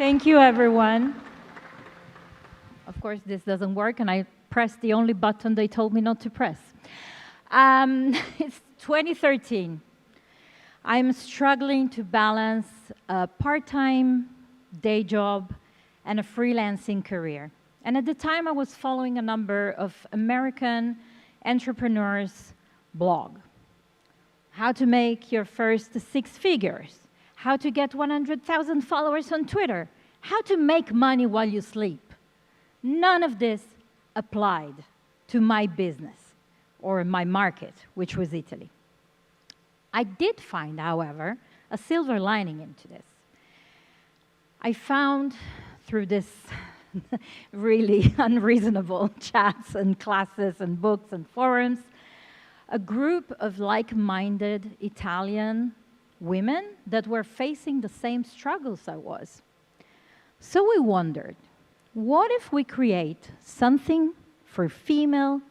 Thank you, everyone. Of course, this doesn't work, and I pressed the only button they told me not to press. It's 2013. I'm struggling to balance a part-time day job and a freelancing career. And at the time, I was following a number of American entrepreneurs' blog. How to make your first 6 figures. How to get 100,000 followers on Twitter. How to make money while you sleep. None of this applied to my business or my market, which was Italy. I did find, however, a silver lining into this. I found through this really unreasonable chats and classes and books and forums, a group of like-minded Italian women that were facing the same struggles I was. So we wondered, what if we create something for female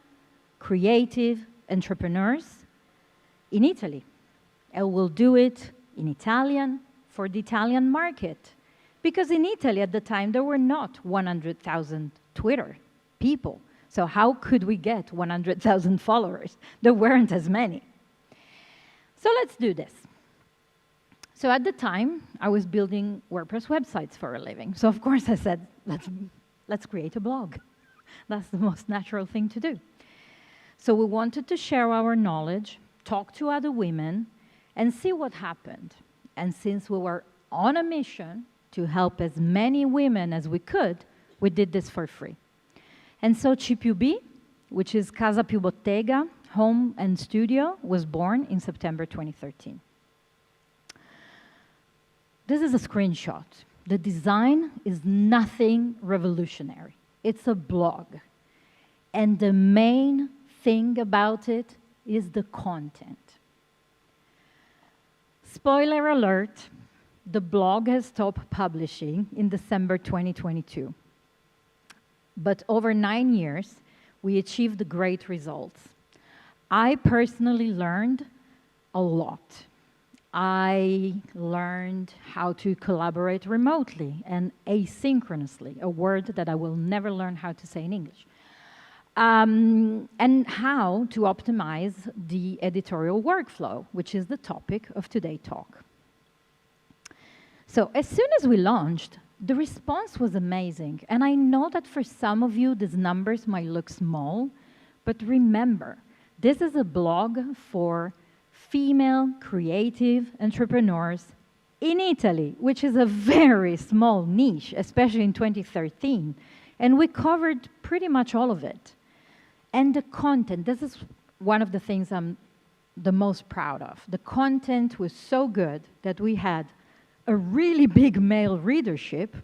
creative entrepreneurs in Italy? And we'll do it in Italian for the Italian market. Because in Italy at the time, there were not 100,000 Twitter people. So how could we get 100,000 followers? There weren't as many. So let's do this. So at the time, I was building WordPress websites for a living. So of course I said, let's create a blog. That's the most natural thing to do. So we wanted to share our knowledge, talk to other women, and see what happened. And since we were on a mission to help as many women as we could, we did this for free. And so CPUB, which is Casa Più Bottega, Home and Studio, was born in September 2013. This is a screenshot. The design is nothing revolutionary. It's a blog. And the main thing about it is the content. Spoiler alert, the blog has stopped publishing in December 2022. But over 9 years, we achieved great results. I personally learned a lot. I learned how to collaborate remotely and asynchronously, a word that I will never learn how to say in English. And how to optimize the editorial workflow, which is the topic of today's talk. So as soon as we launched, the response was amazing. And I know that for some of you, these numbers might look small, but remember, this is a blog for female creative entrepreneurs in Italy, which is a very small niche, especially in 2013. And we covered pretty much all of it. And the content, this is one of the things I'm the most proud of. The content was so good that we had a really big male readership,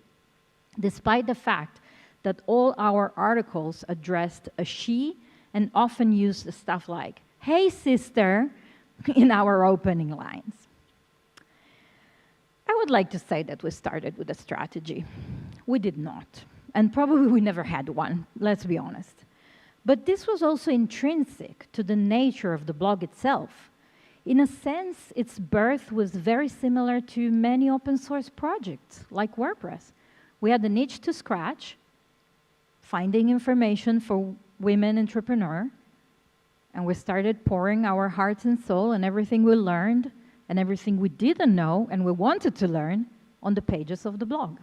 despite the fact that all our articles addressed a she and often used stuff like, "Hey, sister," in our opening lines. I would like to say that we started with a strategy. We did not. And probably we never had one, let's be honest. But this was also intrinsic to the nature of the blog itself. In a sense, its birth was very similar to many open source projects, like WordPress. We had a niche to scratch, finding information for women entrepreneurs, and we started pouring our hearts and soul and everything we learned and everything we didn't know and we wanted to learn on the pages of the blog.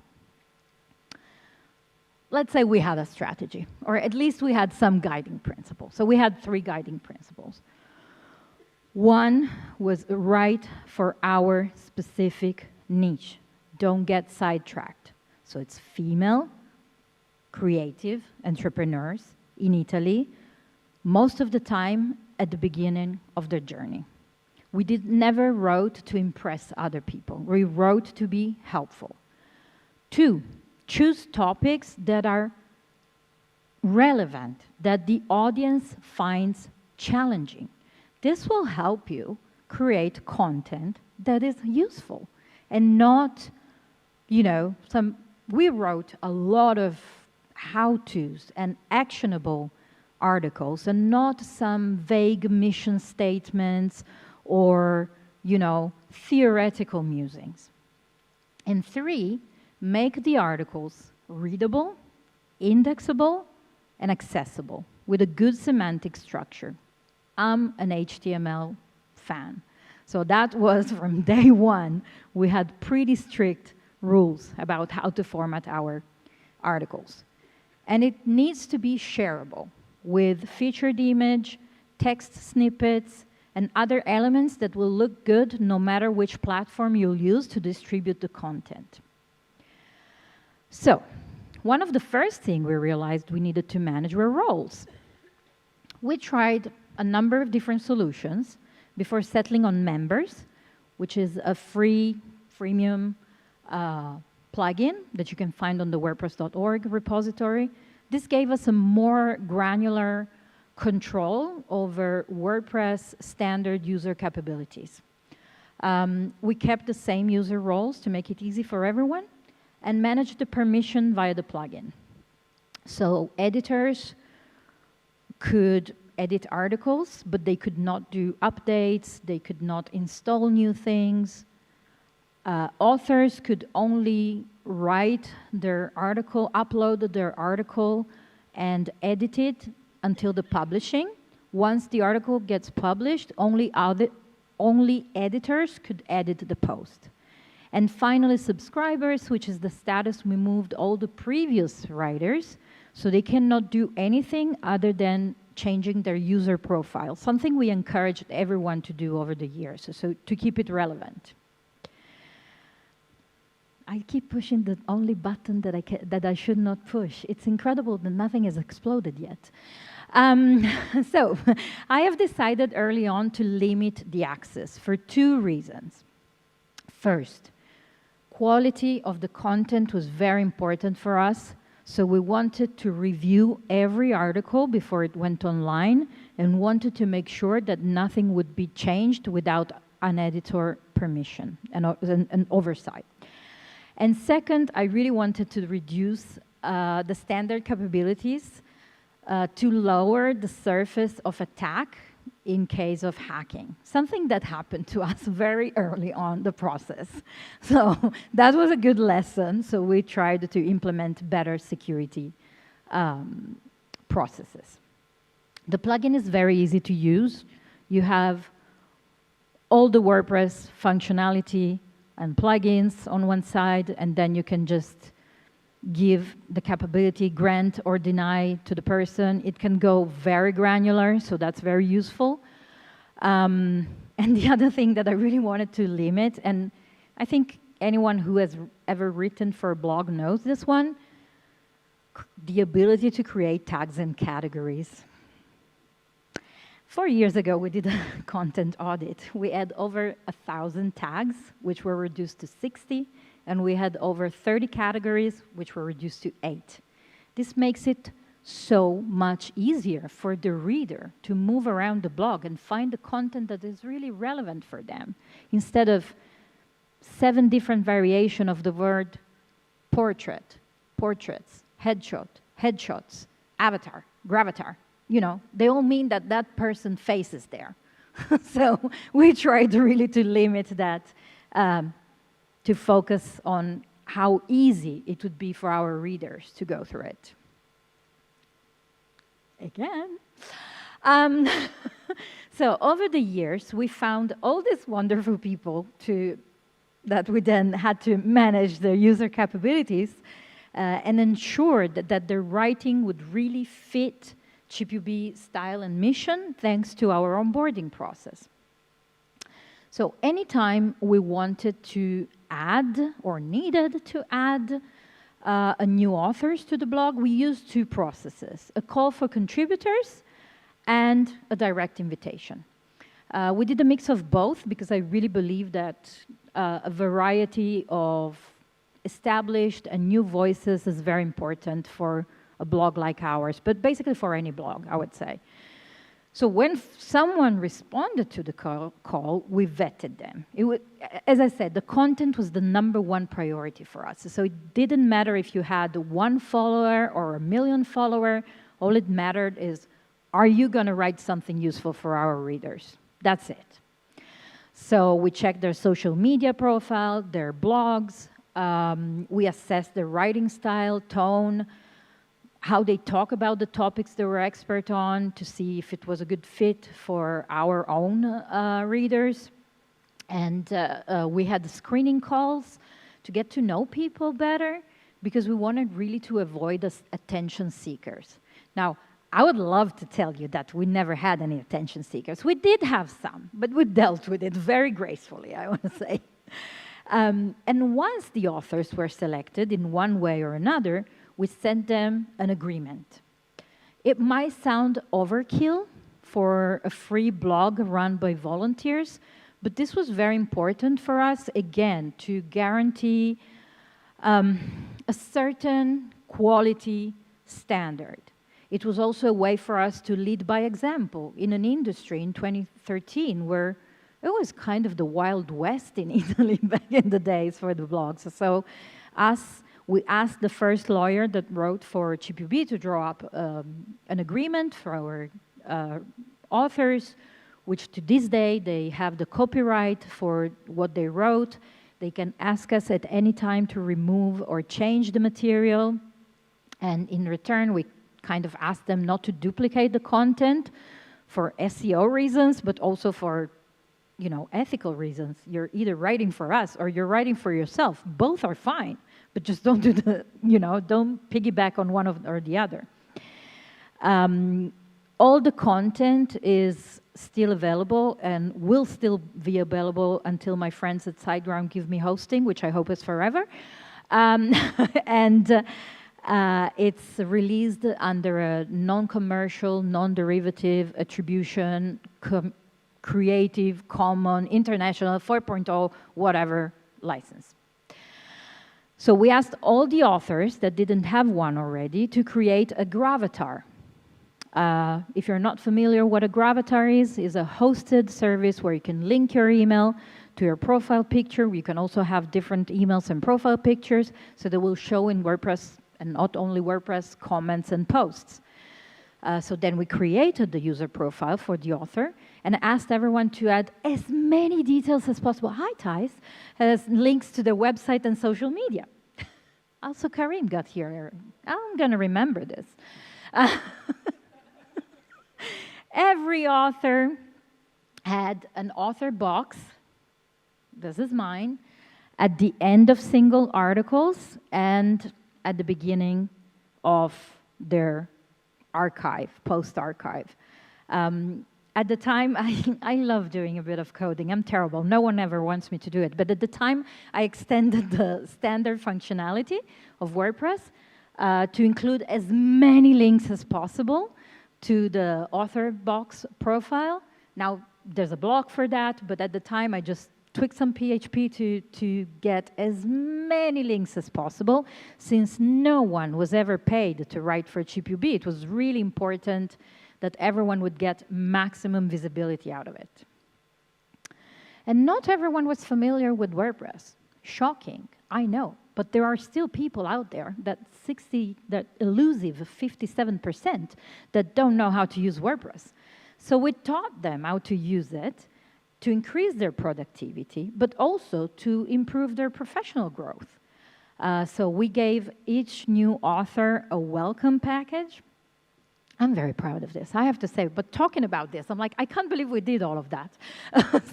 Let's say we had a strategy, or at least we had some guiding principles. So we had 3 guiding principles. One was right for our specific niche. Don't get sidetracked. So it's female, creative entrepreneurs in Italy, most of the time at the beginning of their journey. We never wrote to impress other people. We wrote to be helpful. 2, choose topics that are relevant, that the audience finds challenging. This will help you create content that is useful and not, we wrote a lot of how-tos and actionable articles and not some vague mission statements or, theoretical musings. And 3, make the articles readable, indexable, and accessible with a good semantic structure. I'm an HTML fan. So that was from day one. We had pretty strict rules about how to format our articles. And it needs to be shareable with featured image, text snippets, and other elements that will look good no matter which platform you'll use to distribute the content. So, one of the first things we realized we needed to manage were roles. We tried a number of different solutions before settling on Members, which is a freemium plugin that you can find on the WordPress.org repository. This gave us a more granular control over WordPress standard user capabilities. We kept the same user roles to make it easy for everyone and managed the permission via the plugin. So editors could edit articles, but they could not do updates, they could not install new things. Authors could only write their article, upload their article, and edit it until the publishing. Once the article gets published, only editors could edit the post. And finally, subscribers, which is the status we moved all the previous writers, so they cannot do anything other than changing their user profile, something we encouraged everyone to do over the years, so to keep it relevant. I keep pushing the only button that I should not push. It's incredible that nothing has exploded yet. So I have decided early on to limit the access for two reasons. First, quality of the content was very important for us, so we wanted to review every article before it went online and wanted to make sure that nothing would be changed without an editor permission and oversight. And second, I really wanted to reduce the standard capabilities to lower the surface of attack in case of hacking, something that happened to us very early on the process. So that was a good lesson, so we tried to implement better security processes. The plugin is very easy to use. You have all the WordPress functionality and plugins on one side, and then you can just give the capability, grant or deny to the person. It can go very granular, so that's very useful. And the other thing that I really wanted to limit, and I think anyone who has ever written for a blog knows this one, the ability to create tags and categories. 4 years ago, we did a content audit. We had over 1,000 tags, which were reduced to 60, and we had over 30 categories, which were reduced to 8. This makes it so much easier for the reader to move around the blog and find the content that is really relevant for them, instead of 7 different variations of the word portrait, portraits, headshot, headshots, avatar, gravatar. You know, they all mean that that person's face is there. So we tried really to limit that, to focus on how easy it would be for our readers to go through it. Again. So over the years, we found all these wonderful people that we then had to manage their user capabilities and ensure that their writing would really fit ChipUB style and mission, thanks to our onboarding process. So anytime we wanted to add or needed to add a new authors to the blog, we used 2 processes, a call for contributors and a direct invitation. We did a mix of both because I really believe that a variety of established and new voices is very important for a blog like ours, but basically for any blog, I would say. So when someone responded to the call, we vetted them. As I said, the content was the #1 priority for us. So it didn't matter if you had 1 follower or 1 million follower. All it mattered is, are you going to write something useful for our readers? That's it. So we checked their social media profile, their blogs, We assess their writing style, tone, how they talk about the topics they were expert on to see if it was a good fit for our own readers. And we had the screening calls to get to know people better because we wanted really to avoid attention seekers. Now, I would love to tell you that we never had any attention seekers. We did have some, but we dealt with it very gracefully, I want to say. And once the authors were selected in one way or another, we sent them an agreement. It might sound overkill for a free blog run by volunteers, but this was very important for us, again, to guarantee a certain quality standard. It was also a way for us to lead by example in an industry in 2013 where it was kind of the Wild West in Italy back in the days for the blogs. So we asked the first lawyer that wrote for CPB to draw up an agreement for our authors, which to this day, they have the copyright for what they wrote. They can ask us at any time to remove or change the material. And in return, we kind of ask them not to duplicate the content for SEO reasons, but also for, ethical reasons. You're either writing for us or you're writing for yourself. Both are fine, but just don't do don't piggyback on one or the other. All the content is still available and will still be available until my friends at SiteGround give me hosting, which I hope is forever. It's released under a non-commercial, non-derivative attribution, Creative Commons, International 4.0, whatever license. So we asked all the authors that didn't have one already to create a gravatar. If you're not familiar what a gravatar is a hosted service where you can link your email to your profile picture. You can also have different emails and profile pictures, so they will show in WordPress, and not only WordPress, comments and posts. So then we created the user profile for the author and asked everyone to add as many details as possible. Hi, Thijs, as links to their website and social media. Also, Karim got here. I'm going to remember this. Every author had an author box, this is mine, at the end of single articles and at the beginning of their archive, post archive. At the time, I love doing a bit of coding. I'm terrible. No one ever wants me to do it. But at the time, I extended the standard functionality of WordPress to include as many links as possible to the author box profile. Now, there's a blog for that, but at the time, I just tweaked some PHP to get as many links as possible. Since no one was ever paid to write for GPB, it was really important that everyone would get maximum visibility out of it. And not everyone was familiar with WordPress. Shocking, I know. But there are still people out there, that elusive 57%, that don't know how to use WordPress. So we taught them how to use it to increase their productivity, but also to improve their professional growth. So we gave each new author a welcome package. I'm very proud of this, I have to say. But talking about this, I'm like, I can't believe we did all of that.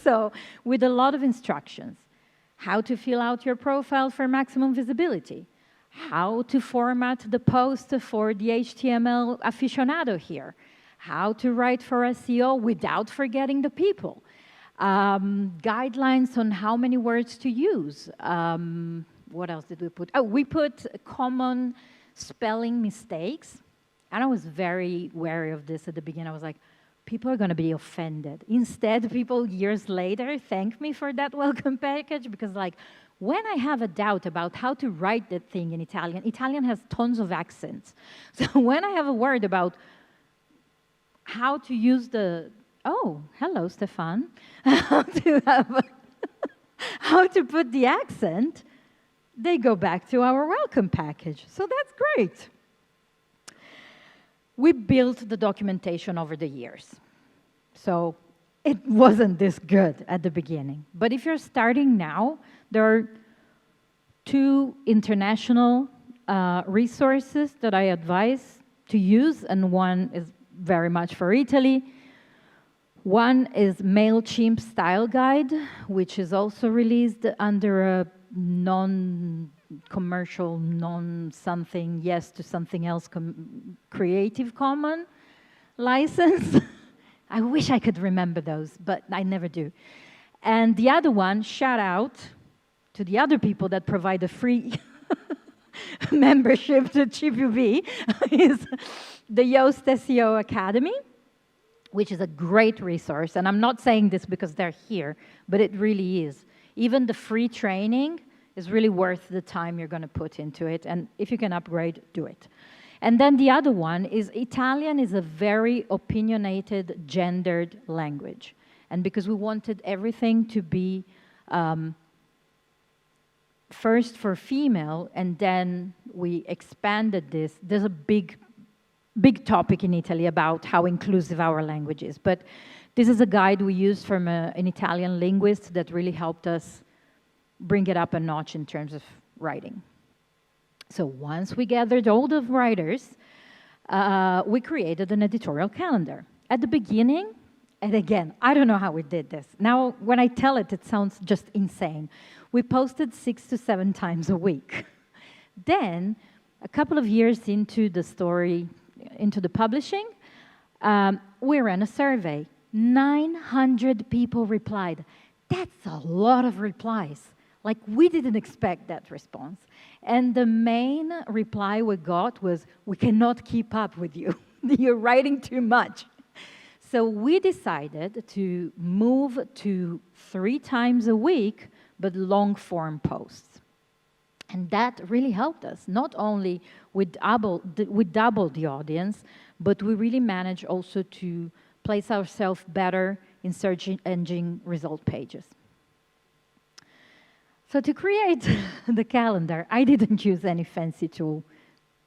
So with a lot of instructions. How to fill out your profile for maximum visibility. How to format the post for the HTML aficionado here. How to write for SEO without forgetting the people. Guidelines on how many words to use. What else did we put? Oh, we put common spelling mistakes. And I was very wary of this at the beginning. I was like, people are going to be offended. Instead, people years later thank me for that welcome package because, like, when I have a doubt about how to write that thing in Italian, Italian has tons of accents. So when I have a word about how to use oh, hello, Stefan, how to put the accent, they go back to our welcome package. So that's great. We built the documentation over the years. So it wasn't this good at the beginning. But if you're starting now, there are 2 international resources that I advise to use, and one is very much for Italy. One is MailChimp Style Guide, which is also released under a non-commercial, non-something, yes to something else, Creative Commons license. I wish I could remember those, but I never do. And the other one, shout out to the other people that provide a free membership to ChipiuB, is the Yoast SEO Academy, which is a great resource. And I'm not saying this because they're here, but it really is. Even the free training is really worth the time you're going to put into it. And if you can upgrade, do it. And then the other one is Italian is a very opinionated, gendered language. And because we wanted everything to be first for female, and then we expanded this. There's a big topic in Italy about how inclusive our language is. But this is a guide we used from an Italian linguist that really helped us bring it up a notch in terms of writing. So once we gathered all the writers, we created an editorial calendar. At the beginning, and again, I don't know how we did this. Now, when I tell it, it sounds just insane. We posted 6 to 7 times a week. Then, a couple of years into the story, into the publishing, we ran a survey. 900 people replied. That's a lot of replies. Like, we didn't expect that response. And the main reply we got was, we cannot keep up with you. You're writing too much. So we decided to move to 3 times a week, but long-form posts. And that really helped us. Not only we doubled the audience, but we really managed also to place ourselves better in search engine result pages. So to create the calendar, I didn't use any fancy tool,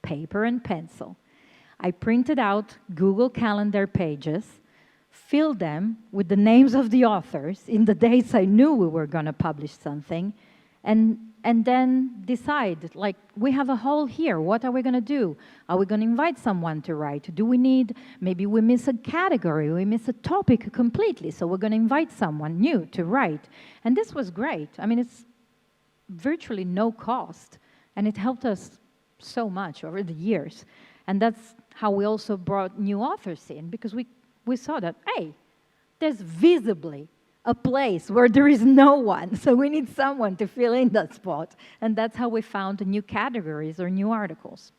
paper and pencil. I printed out Google Calendar pages, filled them with the names of the authors in the dates I knew we were going to publish something, and then decide, like, we have a hole here. What are we going to do? Are we going to invite someone to write? Do we need, maybe we miss a category, we miss a topic completely, so we're going to invite someone new to write. And this was great. I mean, it's virtually no cost, and it helped us so much over the years. And that's how we also brought new authors in, because we saw that, hey, there's visibly a place where there is no one, so we need someone to fill in that spot. And that's how we found new categories or new articles.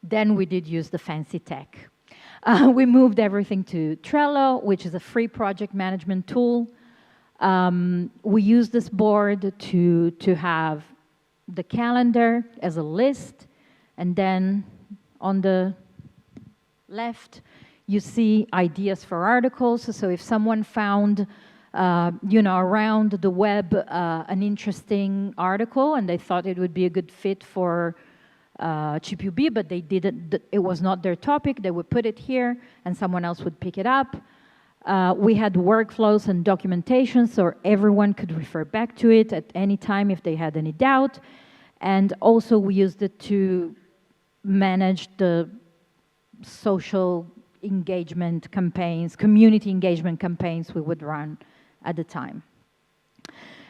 Then we did use the fancy tech. We moved everything to Trello, which is a free project management tool. We use this board to have the calendar as a list, and then on the left, you see ideas for articles. So if someone found, around the web an interesting article and they thought it would be a good fit for ChipiuB, but they didn't, it was not their topic, they would put it here and someone else would pick it up. We had workflows and documentation so everyone could refer back to it at any time if they had any doubt. And also we used it to manage the social engagement campaigns, community engagement campaigns we would run at the time.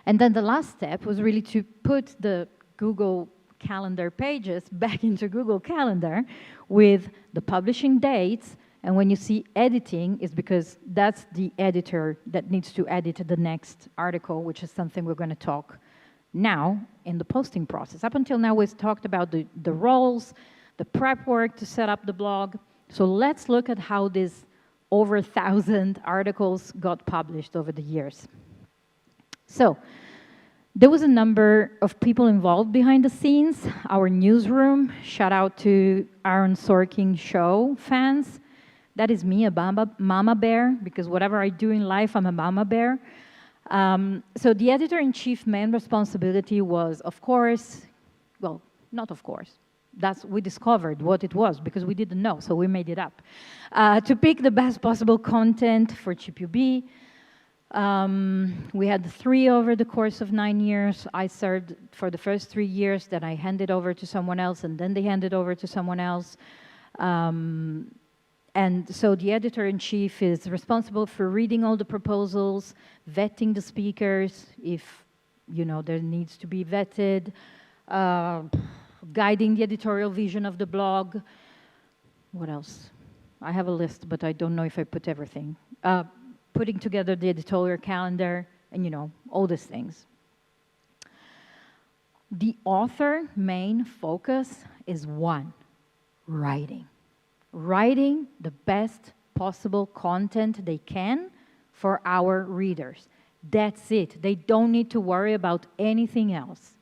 And then the last step was really to put the Google Calendar pages back into Google Calendar with the publishing dates. And when you see editing, it's because that's the editor that needs to edit the next article, which is something we're going to talk now in the posting process. Up until now, we've talked about the roles, the prep work to set up the blog. So let's look at how these over 1,000 articles got published over the years. So there was a number of people involved behind the scenes. Our newsroom, shout out to Aaron Sorkin show fans. That is me, a mama bear, because whatever I do in life, I'm a mama bear. So the editor-in-chief main responsibility was, of course, well, not of course. We discovered what it was because we didn't know, so we made it up. To pick the best possible content for ChipiuB, We had 3 over the course of 9 years. I served for the first 3 years, then I handed over to someone else, and then they handed over to someone else. And so the editor-in-chief is responsible for reading all the proposals, vetting the speakers if, you know, there needs to be vetted, guiding the editorial vision of the blog. What else? I have a list, but I don't know if I put everything. Putting together the editorial calendar, and, you know, all these things. The author main focus is one: writing. Writing the best possible content they can for our readers. That's it. They don't need to worry about anything else.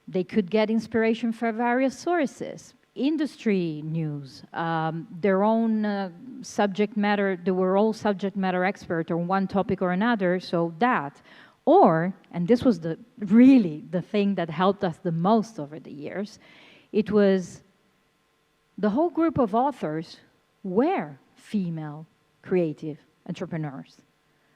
They could get inspiration from various sources, industry news, their own subject matter. They were all subject matter expert on one topic or another, so that. Or, and this was really the thing that helped us the most over the years, it was the whole group of authors were female creative entrepreneurs.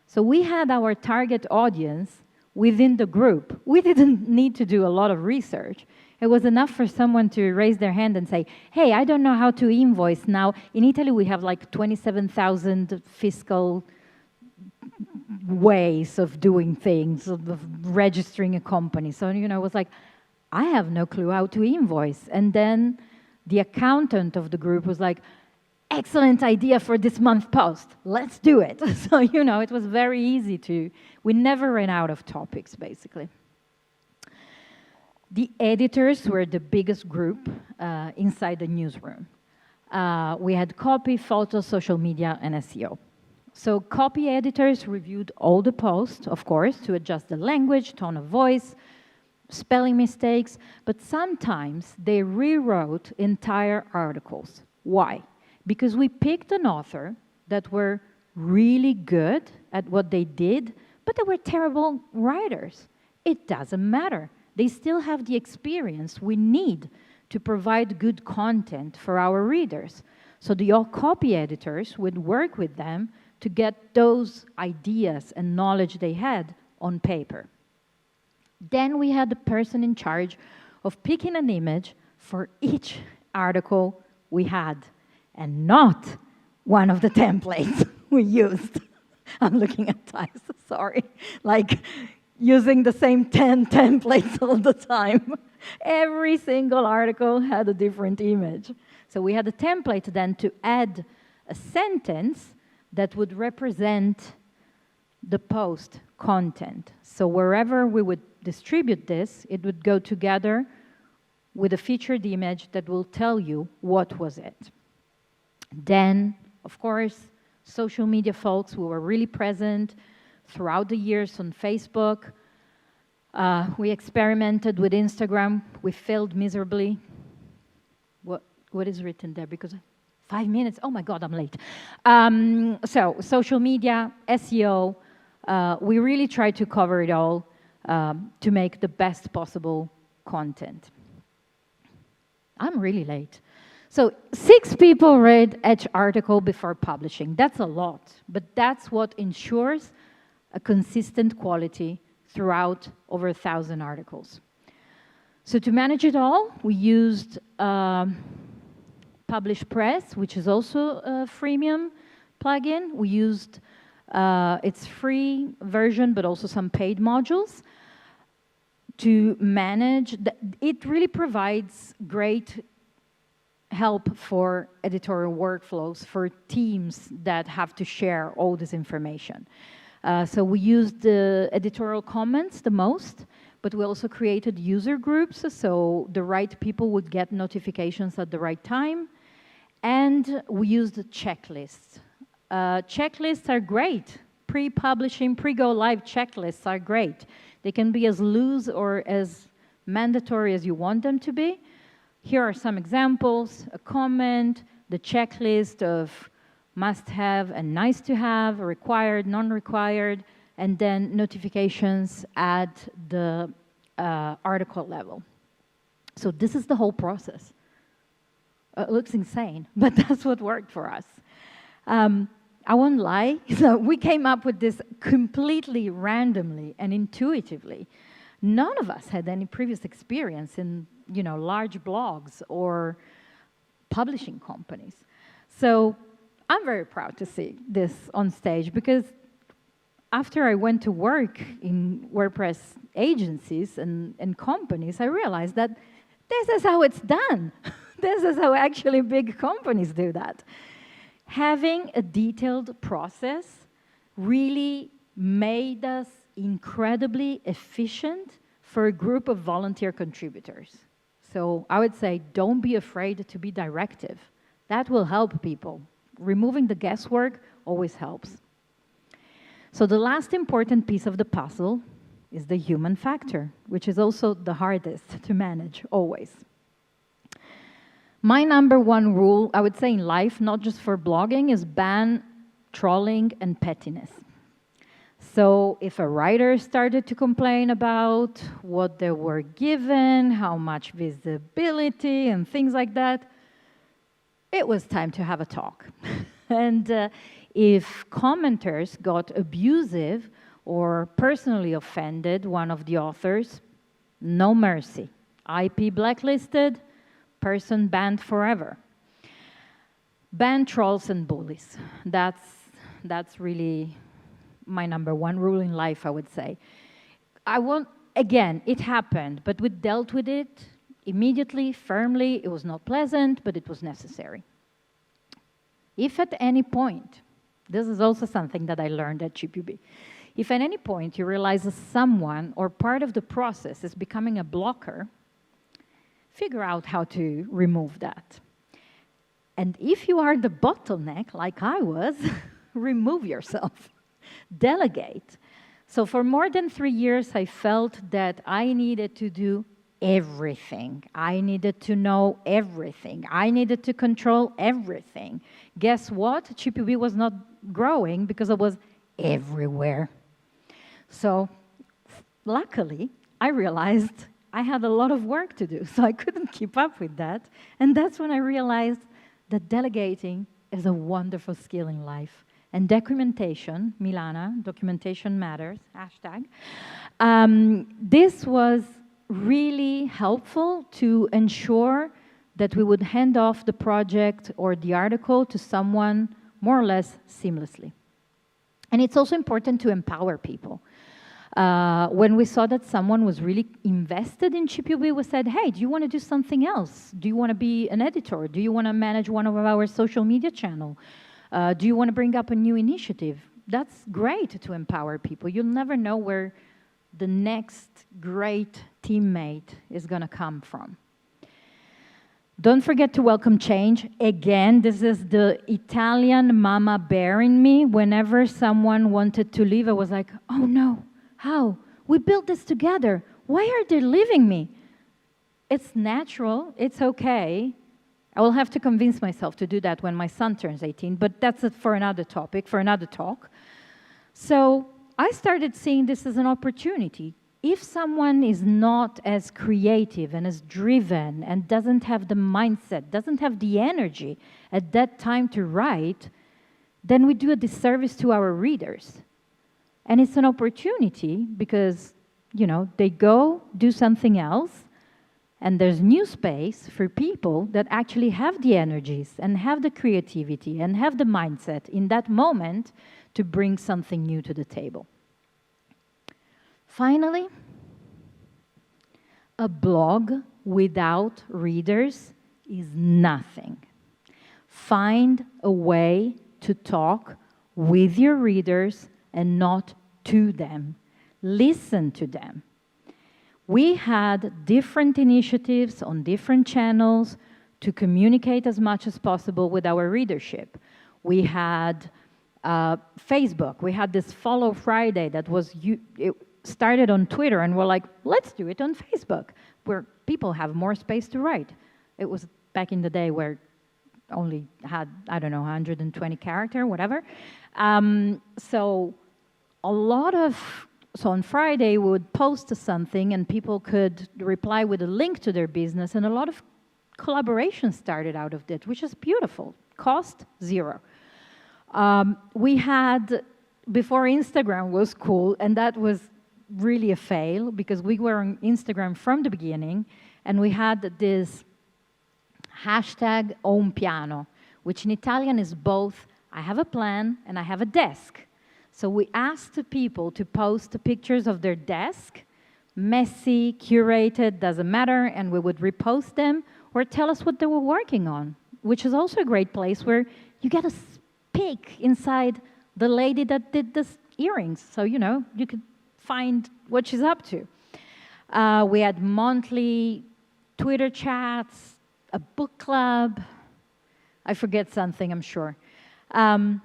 So we had our target audience within the group. We didn't need to do a lot of research. It was enough for someone to raise their hand and say, hey, I don't know how to invoice now. In Italy, we have like 27,000 fiscal ways of doing things, of registering a company. So, you know, it was like, I have no clue how to invoice. And then the accountant of the group was like, excellent idea for this month's post. Let's do it. So, you know, it was very easy we never ran out of topics, basically. The editors were the biggest group inside the newsroom. We had copy, photo, social media, and SEO. So copy editors reviewed all the posts, of course, to adjust the language, tone of voice, spelling mistakes, but sometimes they rewrote entire articles. Why? Because we picked an author that were really good at what they did, but they were terrible writers. It doesn't matter. They still have the experience we need to provide good content for our readers. So the copy editors would work with them to get those ideas and knowledge they had on paper. Then we had the person in charge of picking an image for each article we had, and not one of the templates we used. I'm looking at Thais, sorry. Like using the same 10 templates all the time. Every single article had a different image. So we had a template then to add a sentence that would represent the post content. So wherever we would distribute this, it would go together with a featured image that will tell you what was it. Then, of course, social media folks who were really present throughout the years on Facebook. We experimented with Instagram. We failed miserably. What is written there? Because 5 minutes, oh my God, I'm late. So social media, SEO, we really tried to cover it all to make the best possible content. I'm really late. So 6 people read each article before publishing. That's a lot, but that's what ensures a consistent quality throughout over 1,000 articles. So to manage it all, we used Publish Press, which is also a freemium plugin. We used its free version, but also some paid modules to manage. It really provides great help for editorial workflows for teams that have to share all this information. So we used the editorial comments the most, but we also created user groups so the right people would get notifications at the right time. And we used checklists. Checklists are great. Pre-publishing, pre-go live checklists are great. They can be as loose or as mandatory as you want them to be. Here are some examples: a comment, the checklist of must-have and nice-to-have, required, non-required, and then notifications at the article level. So this is the whole process. It looks insane, but that's what worked for us. I won't lie, so we came up with this completely randomly and intuitively. None of us had any previous experience in, large blogs or publishing companies. So I'm very proud to see this on stage because after I went to work in WordPress agencies and companies, I realized that this is how it's done. This is how actually big companies do that. Having a detailed process really made us incredibly efficient for a group of volunteer contributors. So I would say don't be afraid to be directive. That will help people. Removing the guesswork always helps. So the last important piece of the puzzle is the human factor, which is also the hardest to manage, always. My number one rule, I would say in life, not just for blogging, is ban trolling and pettiness. So if a writer started to complain about what they were given, how much visibility and things like that, it was time to have a talk. And if commenters got abusive or personally offended one of the authors, no mercy. IP blacklisted, person banned forever. Ban trolls and bullies. That's really my number one rule in life, I would say. Again, it happened, but we dealt with it immediately, firmly. It was not pleasant, but it was necessary. If at any point, this is also something that I learned at GPB, if at any point you realize that someone or part of the process is becoming a blocker, figure out how to remove that. And if you are the bottleneck, like I was, remove yourself. Delegate. So for more than 3 years, I felt that I needed to do everything. I needed to know everything. I needed to control everything. Guess what? GPB was not growing because I was everywhere. So luckily, I realized I had a lot of work to do, so I couldn't keep up with that. And that's when I realized that delegating is a wonderful skill in life. And documentation, Milana, documentation matters, hashtag. This was really helpful to ensure that we would hand off the project or the article to someone more or less seamlessly. And it's also important to empower people. When we saw that someone was really invested in GPB, we said, hey, do you want to do something else? Do you want to be an editor? Do you want to manage one of our social media channels? Do you want to bring up a new initiative? That's great to empower people. You'll never know where the next great teammate is going to come from. Don't forget to welcome change. Again, this is the Italian mama bear in me. Whenever someone wanted to leave, I was like, oh no, how? We built this together. Why are they leaving me? It's natural. It's okay. I will have to convince myself to do that when my son turns 18, but that's it for another topic, for another talk. So I started seeing this as an opportunity. If someone is not as creative and as driven and doesn't have the mindset, doesn't have the energy at that time to write, then we do a disservice to our readers. And it's an opportunity because, they go do something else, and there's new space for people that actually have the energies and have the creativity and have the mindset in that moment to bring something new to the table. Finally, a blog without readers is nothing. Find a way to talk with your readers and not to them. Listen to them. We had different initiatives on different channels to communicate as much as possible with our readership. We had Facebook. We had this Follow Friday that it started on Twitter, and we're like, let's do it on Facebook, where people have more space to write. It was back in the day where only had, 120 characters, whatever. So on Friday, we would post something and people could reply with a link to their business, and a lot of collaboration started out of that, which is beautiful. Cost, zero. We had, before Instagram was cool, and that was really a fail because we were on Instagram from the beginning, and we had this hashtag un piano, which in Italian is both I have a plan and I have a desk. So we asked the people to post pictures of their desk, messy, curated, doesn't matter, and we would repost them or tell us what they were working on, which is also a great place where you get a peek inside the lady that did the earrings. So, you know, you could find what she's up to. We had monthly Twitter chats, a book club. I forget something, I'm sure. And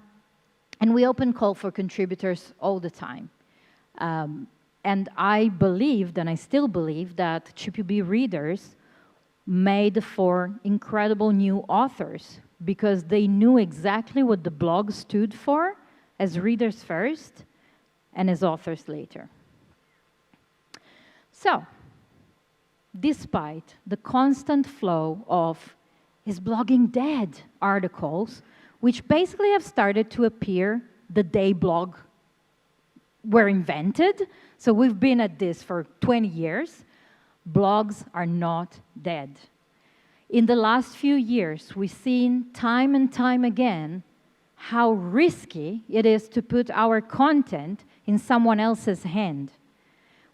we open call for contributors all the time. And I believed, and I still believe, that CPB readers made for incredible new authors because they knew exactly what the blog stood for as readers first and as authors later. So, despite the constant flow of "Is blogging dead?" articles, which basically have started to appear the day blog were invented, so we've been at this for 20 years, blogs are not dead. In the last few years, we've seen time and time again how risky it is to put our content in someone else's hand.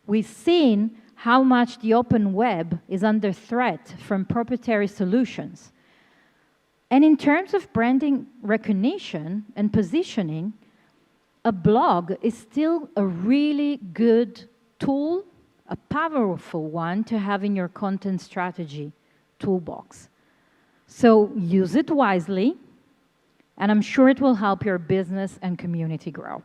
We've seen how much the open web is under threat from proprietary solutions. And in terms of branding recognition and positioning, a blog is still a really good tool, a powerful one to have in your content strategy toolbox. So use it wisely, and I'm sure it will help your business and community grow.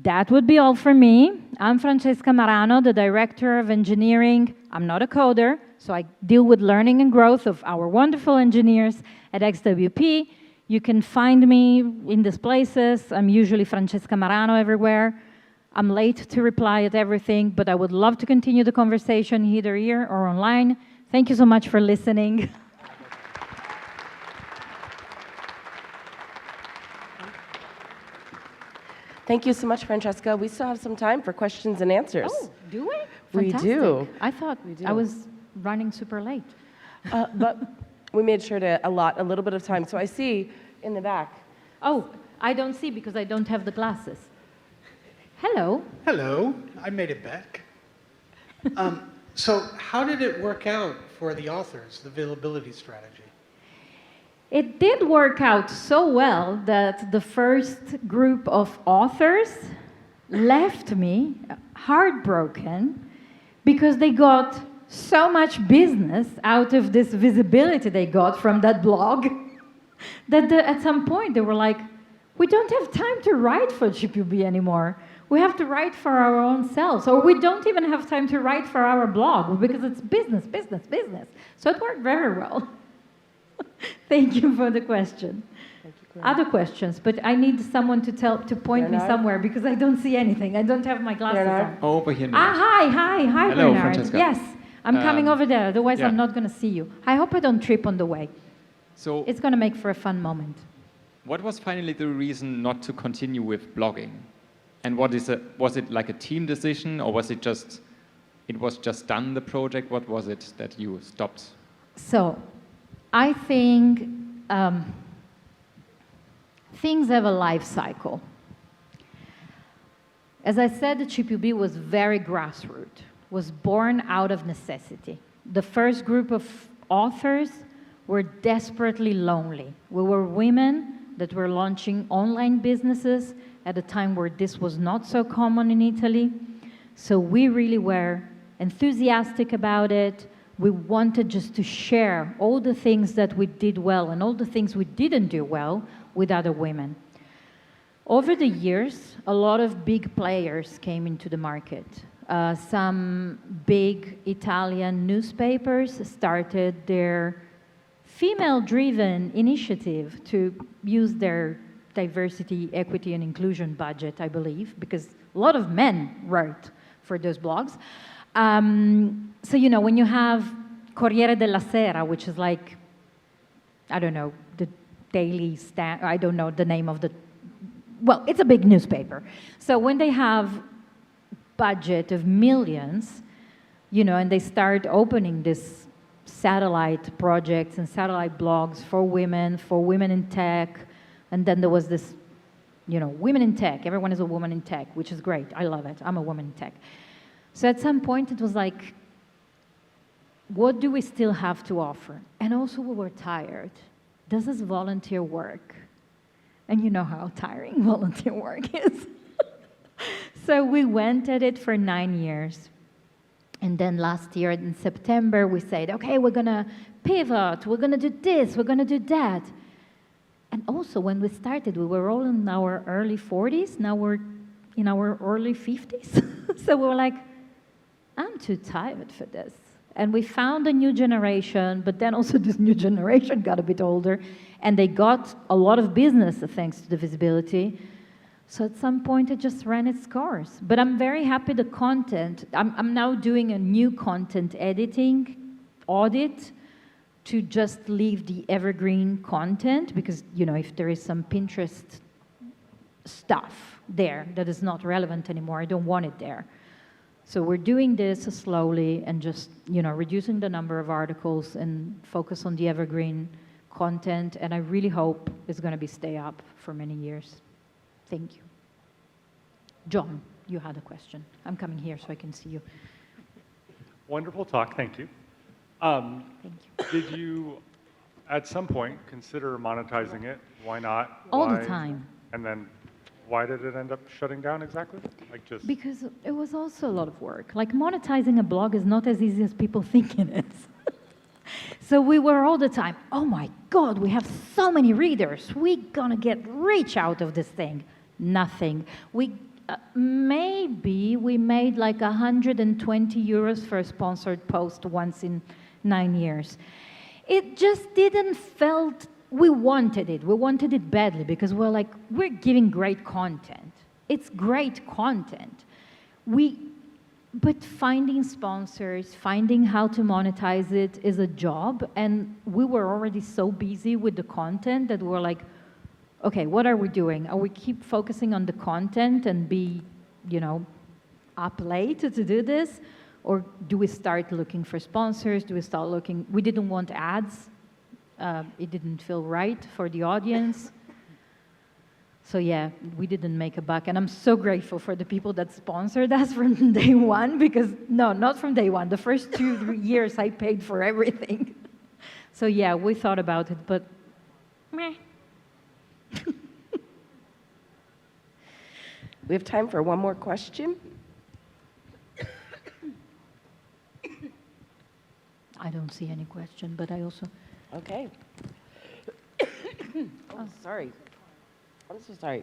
That would be all for me. I'm Francesca Marano, the Director of Engineering. I'm not a coder, so I deal with learning and growth of our wonderful engineers at XWP. You can find me in these places. I'm usually Francesca Marano everywhere. I'm late to reply at everything, but I would love to continue the conversation either here or online. Thank you so much for listening. Thank you so much, Francesca. We still have some time for questions and answers. Oh, do we? We Fantastic. do. I thought I was running super late. But we made sure to allot a little bit of time. So I see in the back. Oh, I don't see because I don't have the glasses. Hello. Hello, I made it back. So how did it work out for the authors, the availability strategy? It did work out so well that the first group of authors left me heartbroken because they got so much business out of this visibility they got from that blog that at some point they were like, we don't have time to write for GPB anymore. We have to write for our own selves, or we don't even have time to write for our blog because it's business, business, business. So it worked very well. Thank you for the question. Thank you, Other questions, but I need someone to point me somewhere because I don't see anything. I don't have my glasses on. Over here. Hi, Hello, Bernard. Francesca. Yes, I'm coming over there. Otherwise, yeah. I'm not going to see you. I hope I don't trip on the way. So, It's going to make for a fun moment. what was finally the reason not to continue with blogging? And was it like a team decision, or was it just done, the project? What was it that you stopped? So, I think things have a life cycle. As I said, the GPB was very grassroots, was born out of necessity. The first group of authors were desperately lonely. We were women that were launching online businesses at a time where this was not so common in Italy. So we really were enthusiastic about it. We wanted just to share all the things that we did well and all the things we didn't do well with other women. Over the years, a lot of big players came into the market. Some big Italian newspapers started their female-driven initiative to use their diversity, equity, and inclusion budget, I believe, because a lot of men wrote for those blogs. So, you know, when you have Corriere della Sera, which is like, I don't know, the daily stand, I don't know the name of the, well, it's a big newspaper. So when they have budget of millions, you know, and they start opening this satellite projects and satellite blogs for women in tech, and then there was this, you know, women in tech, everyone is a woman in tech, which is great, I love it, I'm a woman in tech. So at some point it was like, what do we still have to offer? And also we were tired. This is volunteer work. And you know how tiring volunteer work is. So we went at it for 9 years. And then last year in September, we said, okay, we're gonna pivot, we're gonna do this, we're gonna do that. And also when we started, we were all in our early 40s, now we're in our early 50s. So we were like, I'm too tired for this. And we found a new generation, but then also this new generation got a bit older, and they got a lot of business thanks to the visibility. So at some point, it just ran its course. But I'm very happy the content. I'm now doing a new content editing audit to just leave the evergreen content, because, you know, if there is some Pinterest stuff there that is not relevant anymore, I don't want it there. So we're doing this slowly and just, you know, reducing the number of articles and focus on the evergreen content. And I really hope it's going to be stay up for many years. Thank you. John, you had a question. I'm coming here so I can see you. Wonderful talk, thank you. Thank you. Did you, at some point, consider monetizing it? Why not? All Why? the time. And then why did it end up shutting down exactly? Like just Because it was also a lot of work. Like monetizing a blog is not as easy as people think it is. So we were all the time, oh my God, we have so many readers. We're gonna get rich out of this thing. Nothing. Maybe we made like 120 euros for a sponsored post once in 9 years. It just didn't felt, we wanted it badly because we're like, we're giving great content. It's great content. But finding sponsors, finding how to monetize it is a job, and we were already so busy with the content that we're like, okay, what are we doing? Are we keep focusing on the content and be, you know, up late to do this? Or do we start looking for sponsors? Do we start looking, we didn't want ads. It didn't feel right for the audience. So yeah, we didn't make a buck. And I'm so grateful for the people that sponsored us from day one, because, no, not from day one. The first 2 years I paid for everything. So yeah, we thought about it, but meh. We have time for one more question. I don't see any question, but I also... Okay. Oh, sorry. I'm so sorry.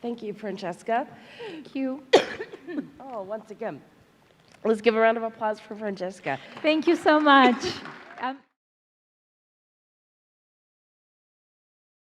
Thank you, Francesca. Thank you. Oh, once again. Let's give a round of applause for Francesca. Thank you so much.